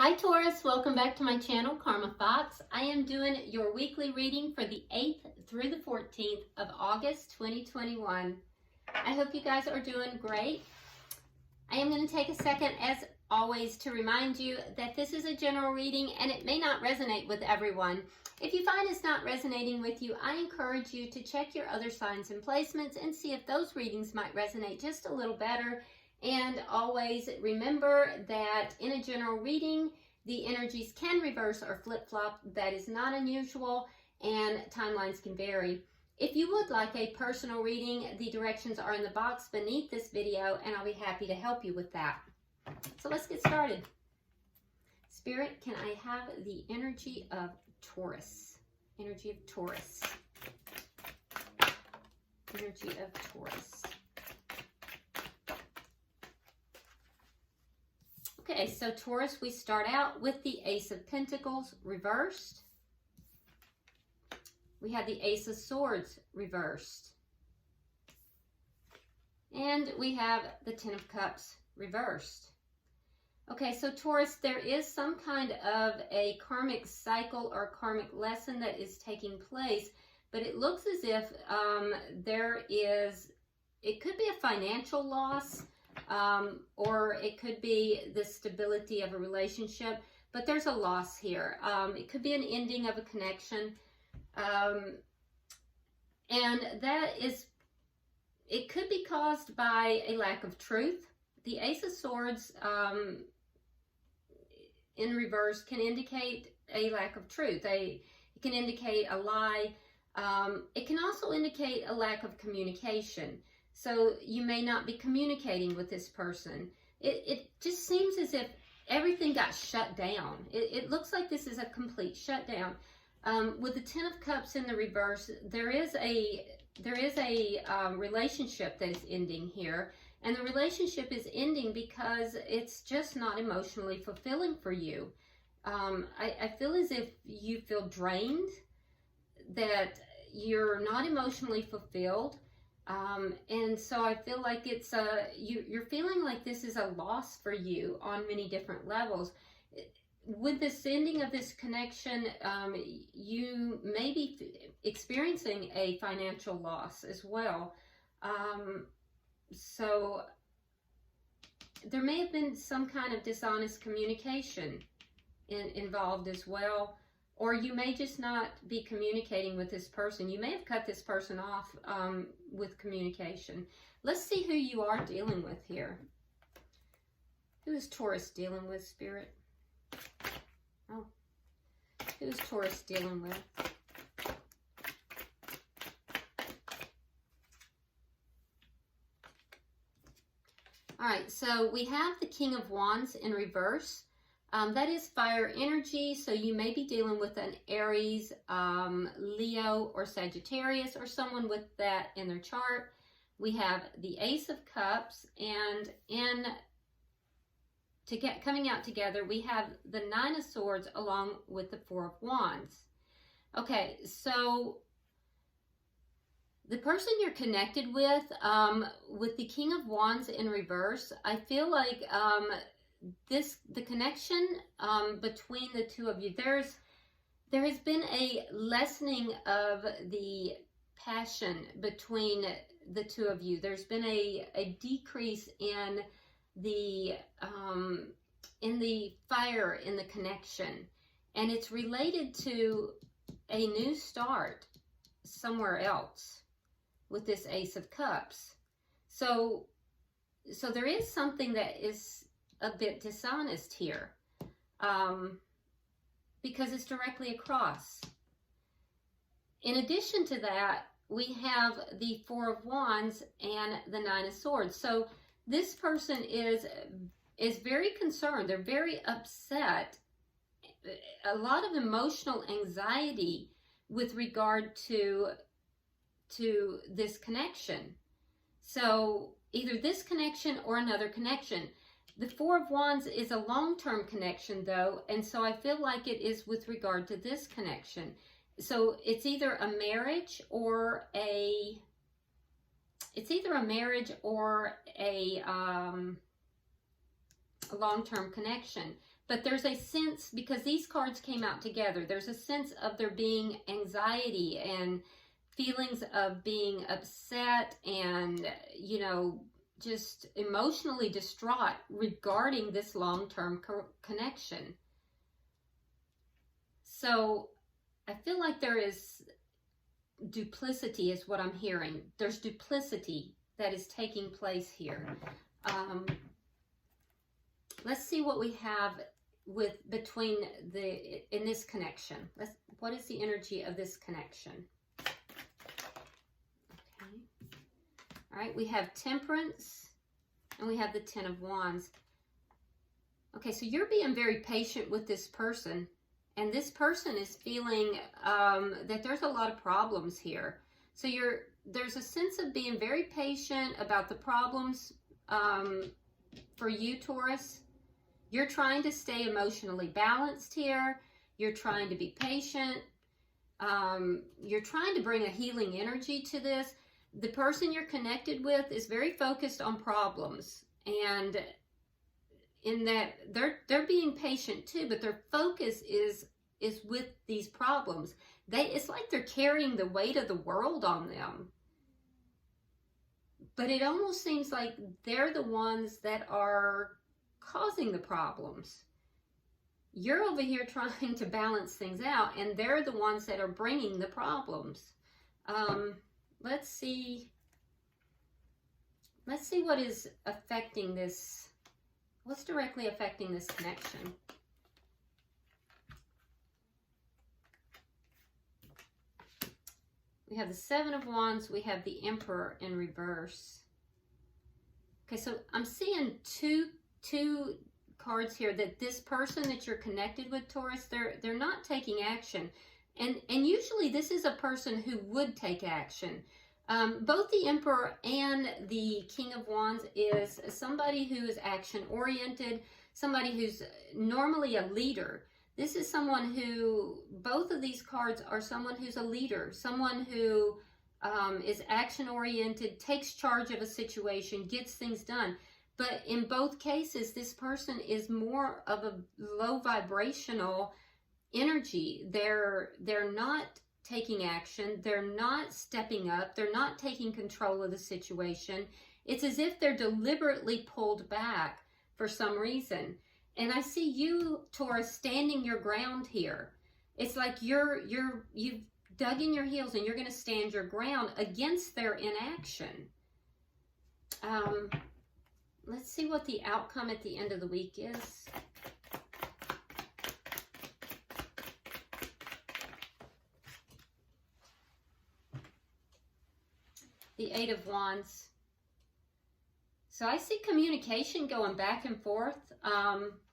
Hi Taurus, welcome back to my channel, Karma Fox. I am doing your weekly reading for the 8th through the 14th of August 2021. I hope you guys are doing great. I am going to take a second, as always, to remind you that this is a general reading and it may not resonate with everyone. If you find it's not resonating with you, I encourage you to check your other signs and placements and see if those readings might resonate just a little better. And always remember that in a general reading, the energies can reverse or flip-flop. That is not unusual, and timelines can vary. If you would like a personal reading, the directions are in the box beneath this video, and I'll be happy to help you with that. So let's get started. Spirit, can I have the energy of Taurus? Energy of Taurus. Energy of Taurus. Okay, so Taurus, we start out with the Ace of Pentacles reversed. We have the Ace of Swords reversed. And we have the Ten of Cups reversed. Okay, so Taurus, there is some kind of a karmic cycle or karmic lesson that is taking place, but it looks as if it could be a financial loss, or it could be the stability of a relationship, but there's a loss here. It could be an ending of a connection, and it could be caused by a lack of truth. The Ace of Swords in reverse can indicate a lack of truth. It can indicate a lie. It can also indicate a lack of communication. So you may not be communicating with this person. It just seems as if everything got shut down. It looks like this is a complete shutdown. With the Ten of Cups in the reverse, there is a relationship that is ending here. And the relationship is ending because it's just not emotionally fulfilling for you. I feel as if you feel drained, that you're not emotionally fulfilled. And so I feel like it's you're feeling like this is a loss for you on many different levels. With this ending of this connection, you may be experiencing a financial loss as well. So there may have been some kind of dishonest communication involved as well. Or you may just not be communicating with this person. You may have cut this person off with communication. Let's see who you are dealing with here. Who is Taurus dealing with, Spirit? Oh, who is Taurus dealing with? All right, so we have the King of Wands in reverse. That is fire energy, so you may be dealing with an Aries, Leo, or Sagittarius, or someone with that in their chart. We have the Ace of Cups, and coming out together, we have the Nine of Swords along with the Four of Wands. Okay, so the person you're connected with the King of Wands in reverse, I feel like the connection between the two of you, there has been a lessening of the passion between the two of you. There's been a decrease in the fire in the connection, and it's related to a new start somewhere else with this Ace of Cups. So there is something that is a bit dishonest here, because it's directly across. In addition to that, we have the Four of Wands and the Nine of Swords. So this person is very concerned. They're very upset. A lot of emotional anxiety with regard to this connection. So either this connection or another connection. The Four of Wands is a long-term connection, though, and so I feel like it is with regard to this connection. So it's either a marriage or a long-term connection. But there's a sense, because these cards came out together, there's a sense of there being anxiety and feelings of being upset and, you know, just emotionally distraught regarding this long-term connection. So I feel like there is duplicity is what I'm hearing. There's duplicity that is taking place here. Let's see what we have between in this connection. What is the energy of this connection? Okay. All right, we have Temperance and we have the Ten of Wands. Okay, so you're being very patient with this person, and this person is feeling that there's a lot of problems here. So there's a sense of being very patient about the problems for you, Taurus. You're trying to stay emotionally balanced here. You're trying to be patient. You're trying to bring a healing energy to this. The person you're connected with is very focused on problems, and in that they're being patient too, but their focus is with these problems. It's like they're carrying the weight of the world on them. But it almost seems like they're the ones that are causing the problems. You're over here trying to balance things out, and they're the ones that are bringing the problems. Let's see what is affecting this. What's directly affecting this connection? We have the Seven of Wands. We have the Emperor in reverse. Okay, so I'm seeing two cards here that this person that you're connected with, Taurus, they're not taking action. And usually this is a person who would take action. Both the Emperor and the King of Wands is somebody who is action-oriented, somebody who's normally a leader. This is someone who, both of these cards are someone who's a leader, someone who is action-oriented, takes charge of a situation, gets things done. But in both cases, this person is more of a low vibrational energy. They're not taking action. They're not stepping up. They're not taking control of the situation. It's as if they're deliberately pulled back for some reason. And I see you, Taurus, standing your ground here. It's like you've dug in your heels and you're going to stand your ground against their inaction. Let's see what the outcome at the end of the week is. The Eight of Wands. So I see communication going back and forth,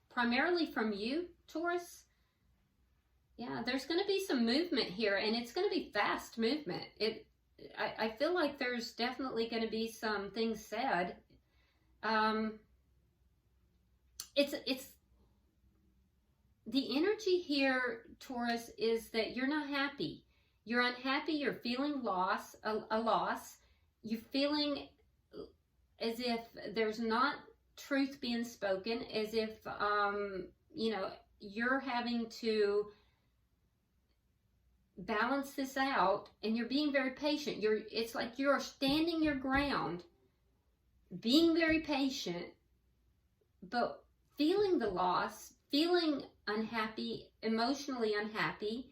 primarily from you, Taurus. Yeah, there's going to be some movement here, and it's going to be fast movement. I feel like there's definitely going to be some things said. It's the energy here, Taurus, is that you're not happy. You're unhappy. You're feeling a loss. You're feeling as if there's not truth being spoken, as if, you know, you're having to balance this out, and you're being very patient. It's like you're standing your ground, being very patient, but feeling the loss, feeling unhappy, emotionally unhappy,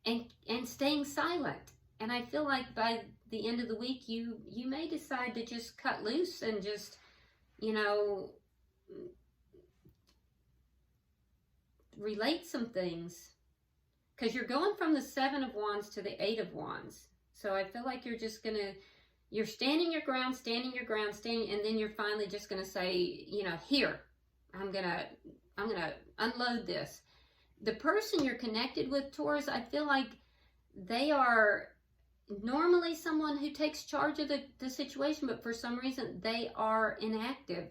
and staying silent. And I feel like by the end of the week, you may decide to just cut loose and just, you know, relate some things. Because you're going from the Seven of Wands to the Eight of Wands. So I feel like you're just going to, you're standing your ground, and then you're finally just going to say, you know, here, I'm going to unload this. The person you're connected with, Taurus, I feel like they are normally someone who takes charge of the situation, but for some reason they are inactive.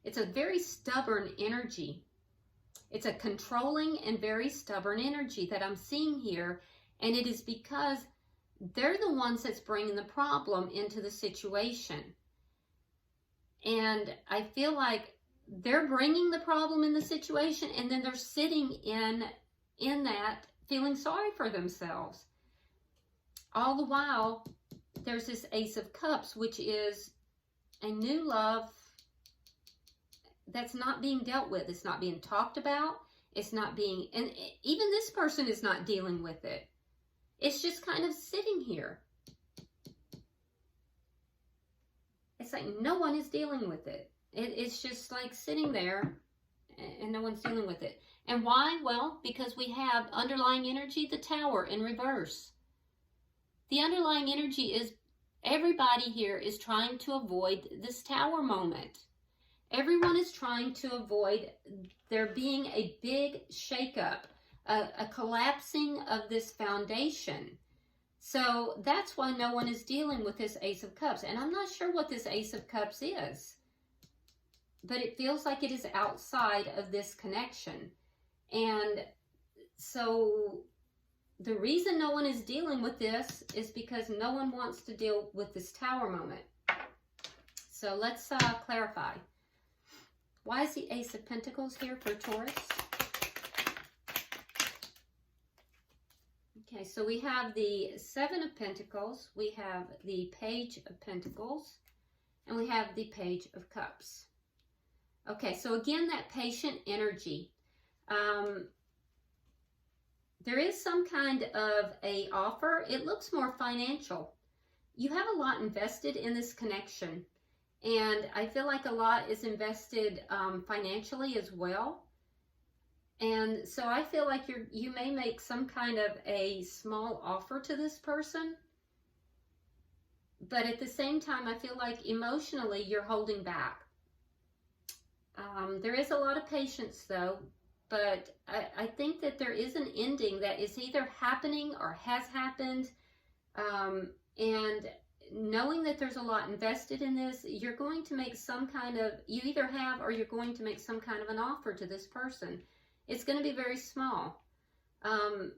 It's a very stubborn energy. It's a controlling and very stubborn energy that I'm seeing here, and it is because they're the ones that's bringing the problem into the situation. And I feel like they're bringing the problem in the situation, and then they're sitting in that feeling sorry for themselves. All the while, there's this Ace of Cups, which is a new love that's not being dealt with. It's not being talked about. It's not being, and even this person is not dealing with it. It's just kind of sitting here. It's like no one is dealing with it. It's just like sitting there and no one's dealing with it. And why? Well, because we have underlying energy, the Tower in reverse. The underlying energy is everybody here is trying to avoid this Tower moment. Everyone is trying to avoid there being a big shakeup, a collapsing of this foundation. So that's why no one is dealing with this Ace of Cups. And I'm not sure what this Ace of Cups is, but it feels like it is outside of this connection. And so the reason no one is dealing with this is because no one wants to deal with this Tower moment. So let's clarify. Why is the Ace of Pentacles here for Taurus? Okay, so we have the Seven of Pentacles, we have the Page of Pentacles, and we have the Page of Cups. Okay, so again, that patient energy. There is some kind of a offer. It looks more financial. You have a lot invested in this connection, and I feel like a lot is invested financially as well. And so I feel like you may make some kind of a small offer to this person, but at the same time, I feel like emotionally you're holding back. There is a lot of patience though, but I think that there is an ending that is either happening or has happened. And knowing that there's a lot invested in this, you're going to make some kind of, you either have or you're going to make some kind of an offer to this person. It's going to be very small. But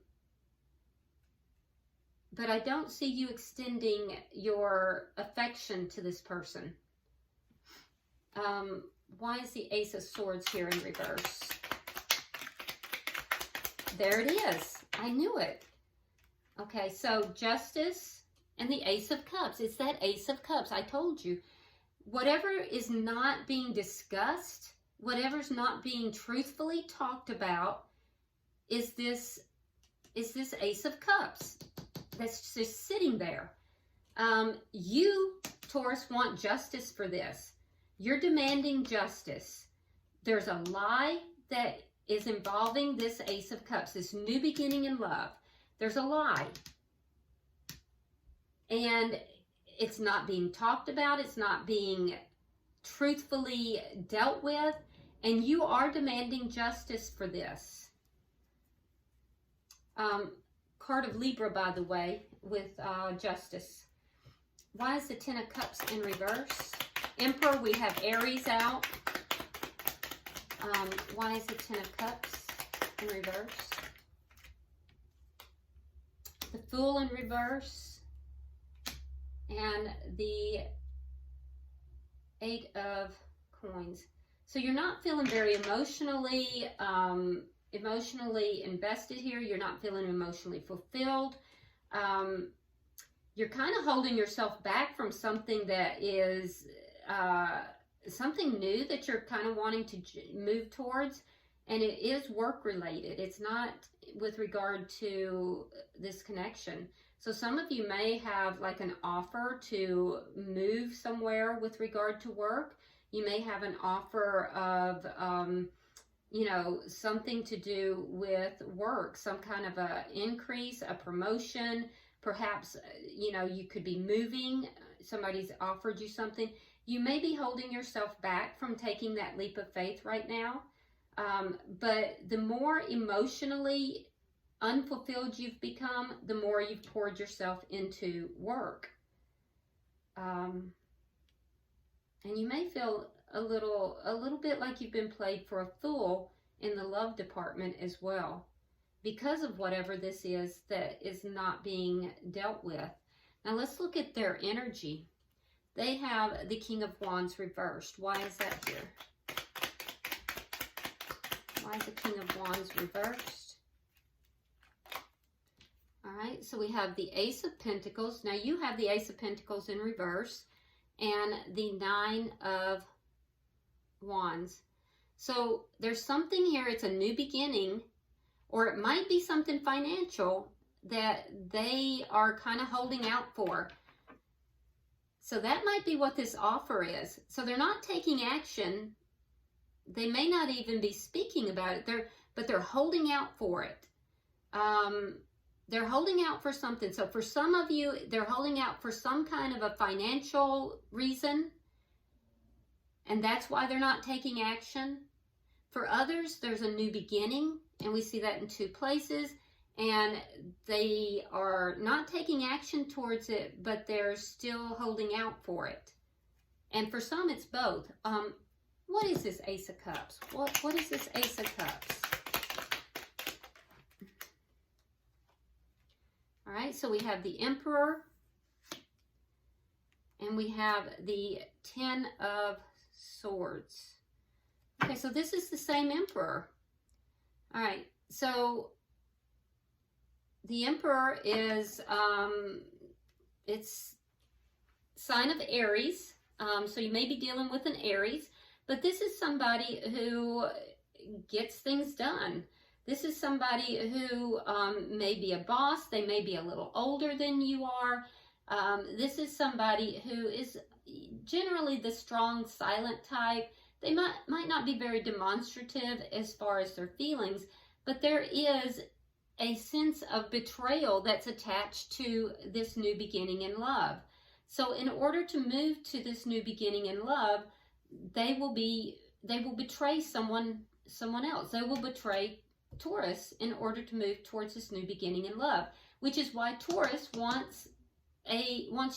I don't see you extending your affection to this person. Why is the Ace of Swords here in reverse? There it is. I knew it. Okay, so Justice and the Ace of Cups. It's that Ace of Cups. I told you. Whatever is not being discussed, whatever's not being truthfully talked about is this Ace of Cups that's just sitting there. You, Taurus, want justice for this. You're demanding justice. There's a lie that is involving this Ace of Cups, this new beginning in love. There's a lie. And it's not being talked about. It's not being truthfully dealt with. And you are demanding justice for this. Card of Libra, by the way, with justice. Why is the Ten of Cups in reverse? Emperor, we have Aries out. Why is the Ten of Cups in reverse? The Fool in reverse. And the Eight of Coins. So you're not feeling very emotionally invested here. You're not feeling emotionally fulfilled. You're kind of holding yourself back from something that is something new that you're kind of wanting to move towards. And it is work related. It's not with regard to this connection. So some of you may have like an offer to move somewhere with regard to work. You may have an offer of, you know, something to do with work, some kind of a increase, a promotion. Perhaps, you know, you could be moving. Somebody's offered you something. You may be holding yourself back from taking that leap of faith right now. But the more emotionally unfulfilled you've become, the more you've poured yourself into work. And you may feel a little bit like you've been played for a fool in the love department as well, because of whatever this is that is not being dealt with. Now let's look at their energy. They have the King of Wands reversed. Why is that here? Why is the King of Wands reversed? All right, so we have the Ace of Pentacles. Now you have the Ace of Pentacles in reverse and the Nine of Wands. So there's something here, it's a new beginning, or it might be something financial that they are kind of holding out for. So that might be what this offer is. So they're not taking action. They may not even be speaking about it, but they're holding out for it. They're holding out for something. So for some of you, they're holding out for some kind of a financial reason, and that's why they're not taking action. For others, there's a new beginning, and we see that in two places, and they are not taking action towards it, but they're still holding out for it. And for some, it's both. What is this Ace of Cups? What is this Ace of Cups? All right, so we have the Emperor, and we have the Ten of Swords. Okay, so this is the same Emperor. All right, so the Emperor is, it's sign of Aries, so you may be dealing with an Aries, but this is somebody who gets things done. This is somebody who may be a boss. They may be a little older than you are. This is somebody who is generally the strong, silent type. They might not be very demonstrative as far as their feelings, but there is a sense of betrayal that's attached to this new beginning in love. So in order to move to this new beginning in love, they will betray someone else. They will betray Taurus in order to move towards this new beginning in love, which is why Taurus wants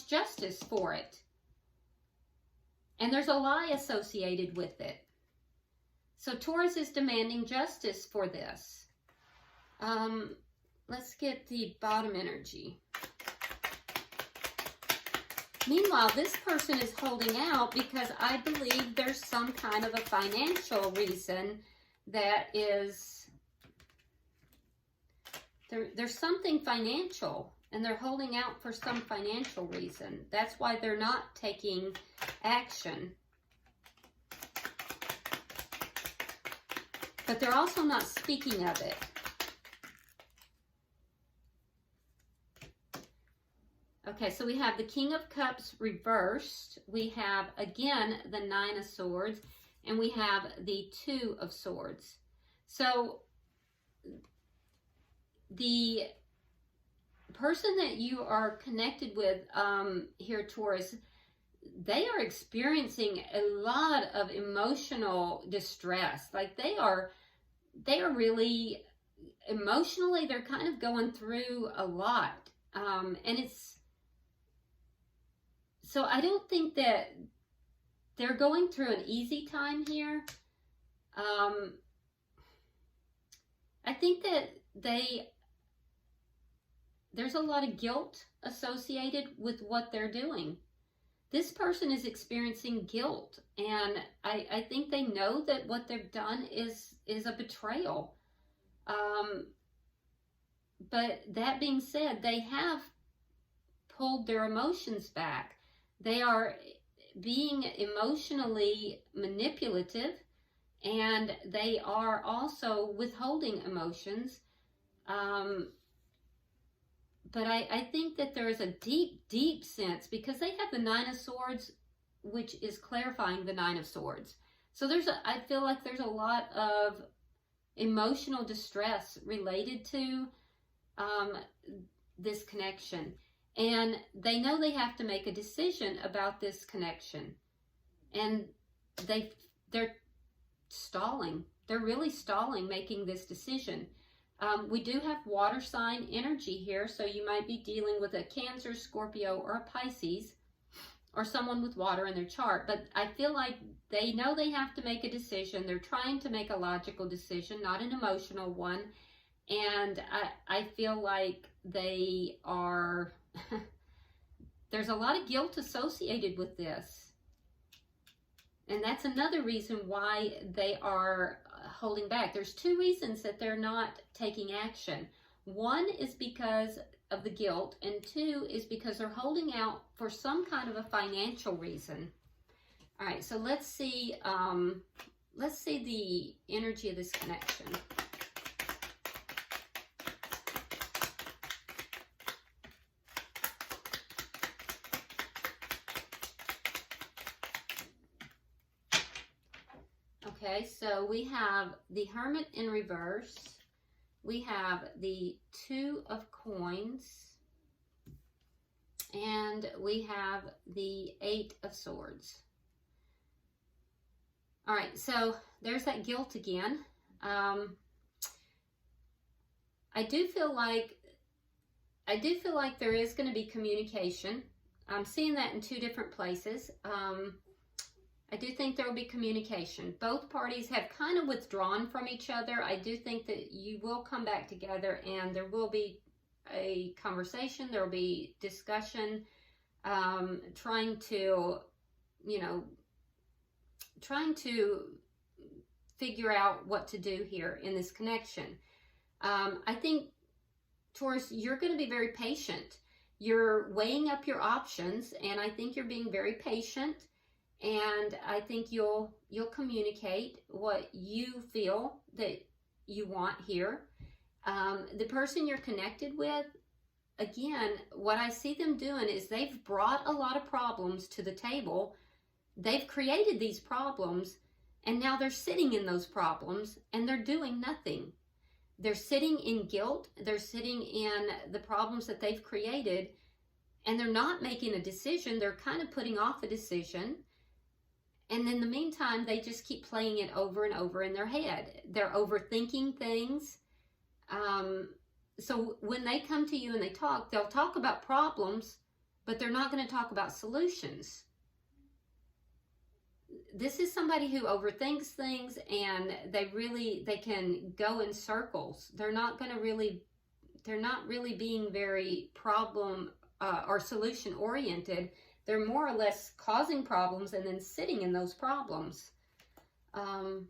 justice for it. And there's a lie associated with it. So Taurus is demanding justice for this. Let's get the bottom energy. Meanwhile, this person is holding out because I believe there's some kind of a financial reason that is, there's something financial, and they're holding out for some financial reason. That's why they're not taking action. But they're also not speaking of it. Okay, so we have the King of Cups reversed. We have, again, the Nine of Swords, and we have the Two of Swords. So the person that you are connected with here, Taurus, they are experiencing a lot of emotional distress. Like they are really emotionally, they're kind of going through a lot. And it's, so I don't think that they're going through an easy time here. I think that there's a lot of guilt associated with what they're doing. This person is experiencing guilt, and I think they know that what they've done is a betrayal. But that being said, they have pulled their emotions back. They are being emotionally manipulative, and they are also withholding emotions. But I think that there is a deep, deep sense, because they have the Nine of Swords, which is clarifying the Nine of Swords. So I feel like there's a lot of emotional distress related to this connection. And they know they have to make a decision about this connection. And they're stalling. They're really stalling making this decision. We do have water sign energy here, so you might be dealing with a Cancer, Scorpio, or a Pisces, or someone with water in their chart. But I feel like they know they have to make a decision. They're trying to make a logical decision, not an emotional one. And I feel like they are, there's a lot of guilt associated with this. And that's another reason why they are holding back. There's two reasons that they're not taking action. One is because of the guilt, and two is because they're holding out for some kind of a financial reason. All right, so let's see the energy of this connection. Okay, so we have the Hermit in reverse. We have the Two of Coins. And we have the Eight of Swords. All right, so there's that guilt again. I do feel like there is going to be communication. I'm seeing that in two different places. I do think there will be communication. Both parties have kind of withdrawn from each other. I do think that you will come back together and there will be a conversation. There will be discussion, trying to figure out what to do here in this connection. I think, Taurus, you're going to be very patient. You're weighing up your options, and I think you're being very patient. And I think you'll communicate what you feel that you want here. The person you're connected with, again, what I see them doing is they've brought a lot of problems to the table. They've created these problems, and now they're sitting in those problems, and they're doing nothing. They're sitting in guilt. They're sitting in the problems that they've created, and they're not making a decision. They're kind of putting off a decision. And in the meantime, they just keep playing it over and over in their head. They're overthinking things. So when they come to you and they'll talk about problems, but they're not going to talk about solutions. This is somebody who overthinks things, and they can go in circles. They're not really being very problem or solution oriented. They're more or less causing problems and then sitting in those problems. And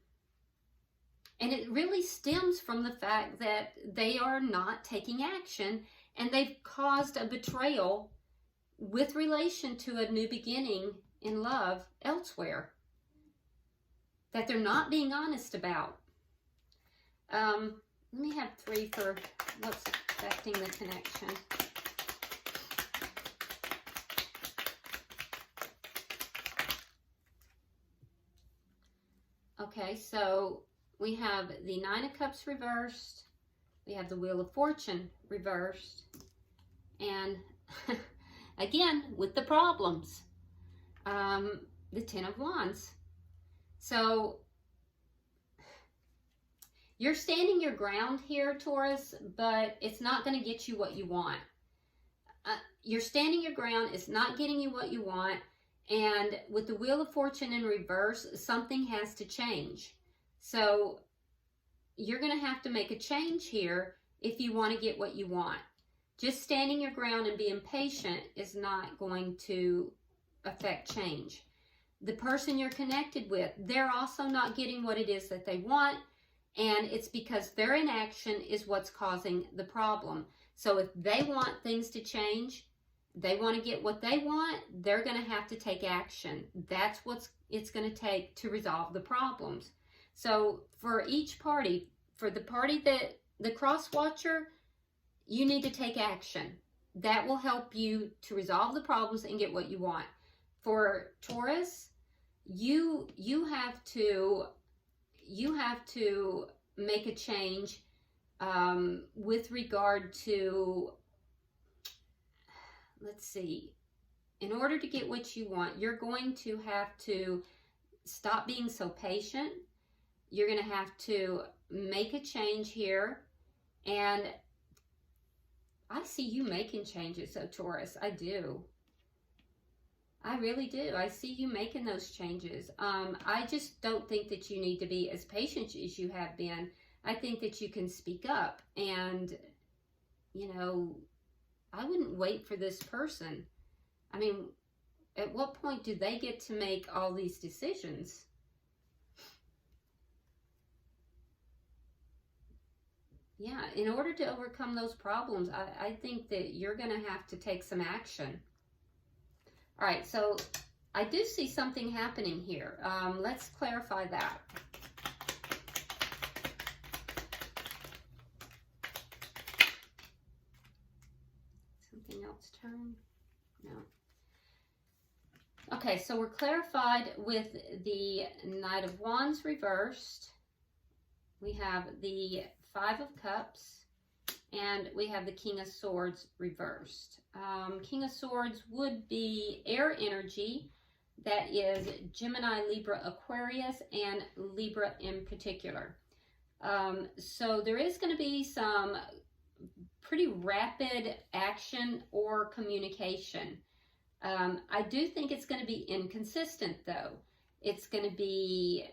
it really stems from the fact that they are not taking action, and they've caused a betrayal with relation to a new beginning in love elsewhere that they're not being honest about. Let me have three for what's affecting the connection. Okay, so we have the Nine of Cups reversed. We have the Wheel of Fortune reversed. And again, with the problems, the Ten of Wands. So you're standing your ground here, Taurus, but it's not going to get you what you want. You're standing your ground. It's not getting you what you want. And with the Wheel of Fortune in reverse, something has to change. So you're going to have to make a change here if you want to get what you want. Just standing your ground and being patient is not going to affect change. The person you're connected with, they're also not getting what it is that they want, and it's because their inaction is what's causing the problem. So if they want things to change, they want to get what they want, they're going to have to take action. That's what it's going to take to resolve the problems. So for each party, for the party that the cross watcher, you need to take action. That will help you to resolve the problems and get what you want. For Taurus, you have to make a change with regard to, let's see, in order to get what you want, you're going to have to stop being so patient. You're going to have to make a change here. And I see you making changes, so Taurus, I do. I really do. I see you making those changes. I just don't think that you need to be as patient as you have been. I think that you can speak up, and, you know, I wouldn't wait for this person. I mean, at what point do they get to make all these decisions? yeah, in order to overcome those problems, I think that you're going to have to take some action. All right, so I do see something happening here. Let's clarify that. Something else turn? No. Okay, so we're clarified with the Knight of Wands reversed. We have the Five of Cups, and we have the King of Swords reversed. King of Swords would be air energy. That is Gemini, Libra, Aquarius, and Libra in particular. So there is going to be some pretty rapid action or communication. I do think it's going to be inconsistent, though. It's going to be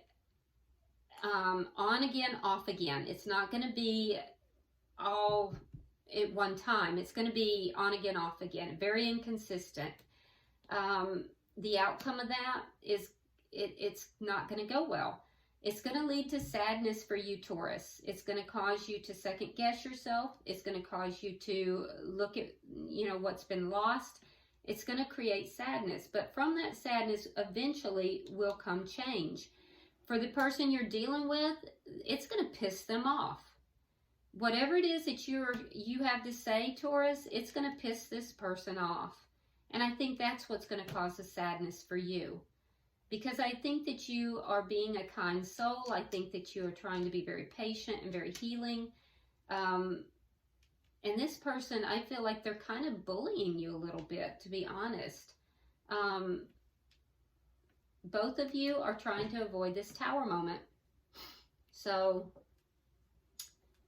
on again, off again. It's not going to be all at one time. It's going to be on again, off again. Very inconsistent. The outcome of that is it's not going to go well. It's going to lead to sadness for you, Taurus. It's going to cause you to second guess yourself. It's going to cause you to look at, what's been lost. It's going to create sadness, but from that sadness eventually will come change. For the person you're dealing with, it's going to piss them off. Whatever it is that you have to say, Taurus, it's going to piss this person off. And I think that's what's going to cause the sadness for you. Because I think that you are being a kind soul. I think that you are trying to be very patient and very healing. And this person, I feel like they're kind of bullying you a little bit, to be honest. Both of you are trying to avoid this Tower moment. So,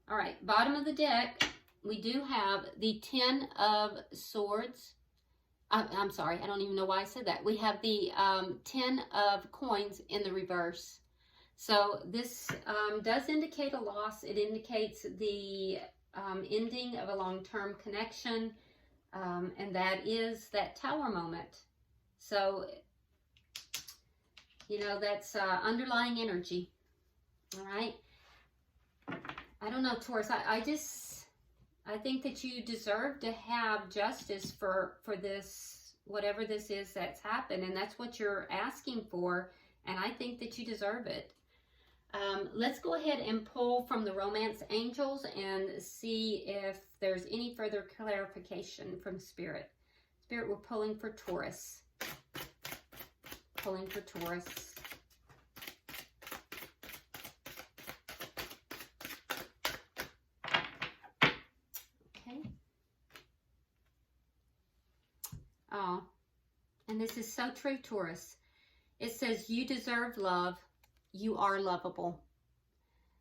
all right, bottom of the deck, we do have the Ten of Swords. I'm sorry, I don't even know why I said that. We have the 10 of Coins in the reverse. So this does indicate a loss. It indicates the ending of a long-term connection, and that is that Tower moment. So, that's underlying energy. All right. I don't know, Taurus. I think that you deserve to have justice for this, whatever this is that's happened, and that's what you're asking for, and I think that you deserve it. Let's go ahead and pull from the Romance Angels and see if there's any further clarification from Spirit. Spirit, we're pulling for Taurus. Pulling for Taurus. Okay. Oh, and this is so true, Taurus. It says you deserve love. You are lovable.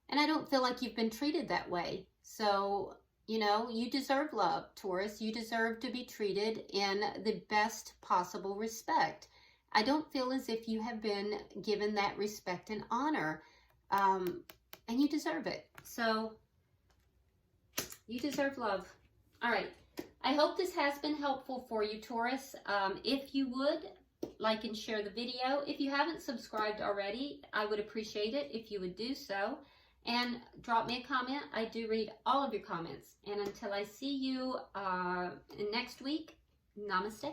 And I don't feel like you've been treated that way. So, you deserve love, Taurus. You deserve to be treated in the best possible respect. I don't feel as if you have been given that respect and honor. And you deserve it. So, you deserve love. All right. I hope this has been helpful for you, Taurus. If you would, like and share the video. If you haven't subscribed already, I would appreciate it if you would do so. And drop me a comment. I do read all of your comments. And until I see you next week, namaste.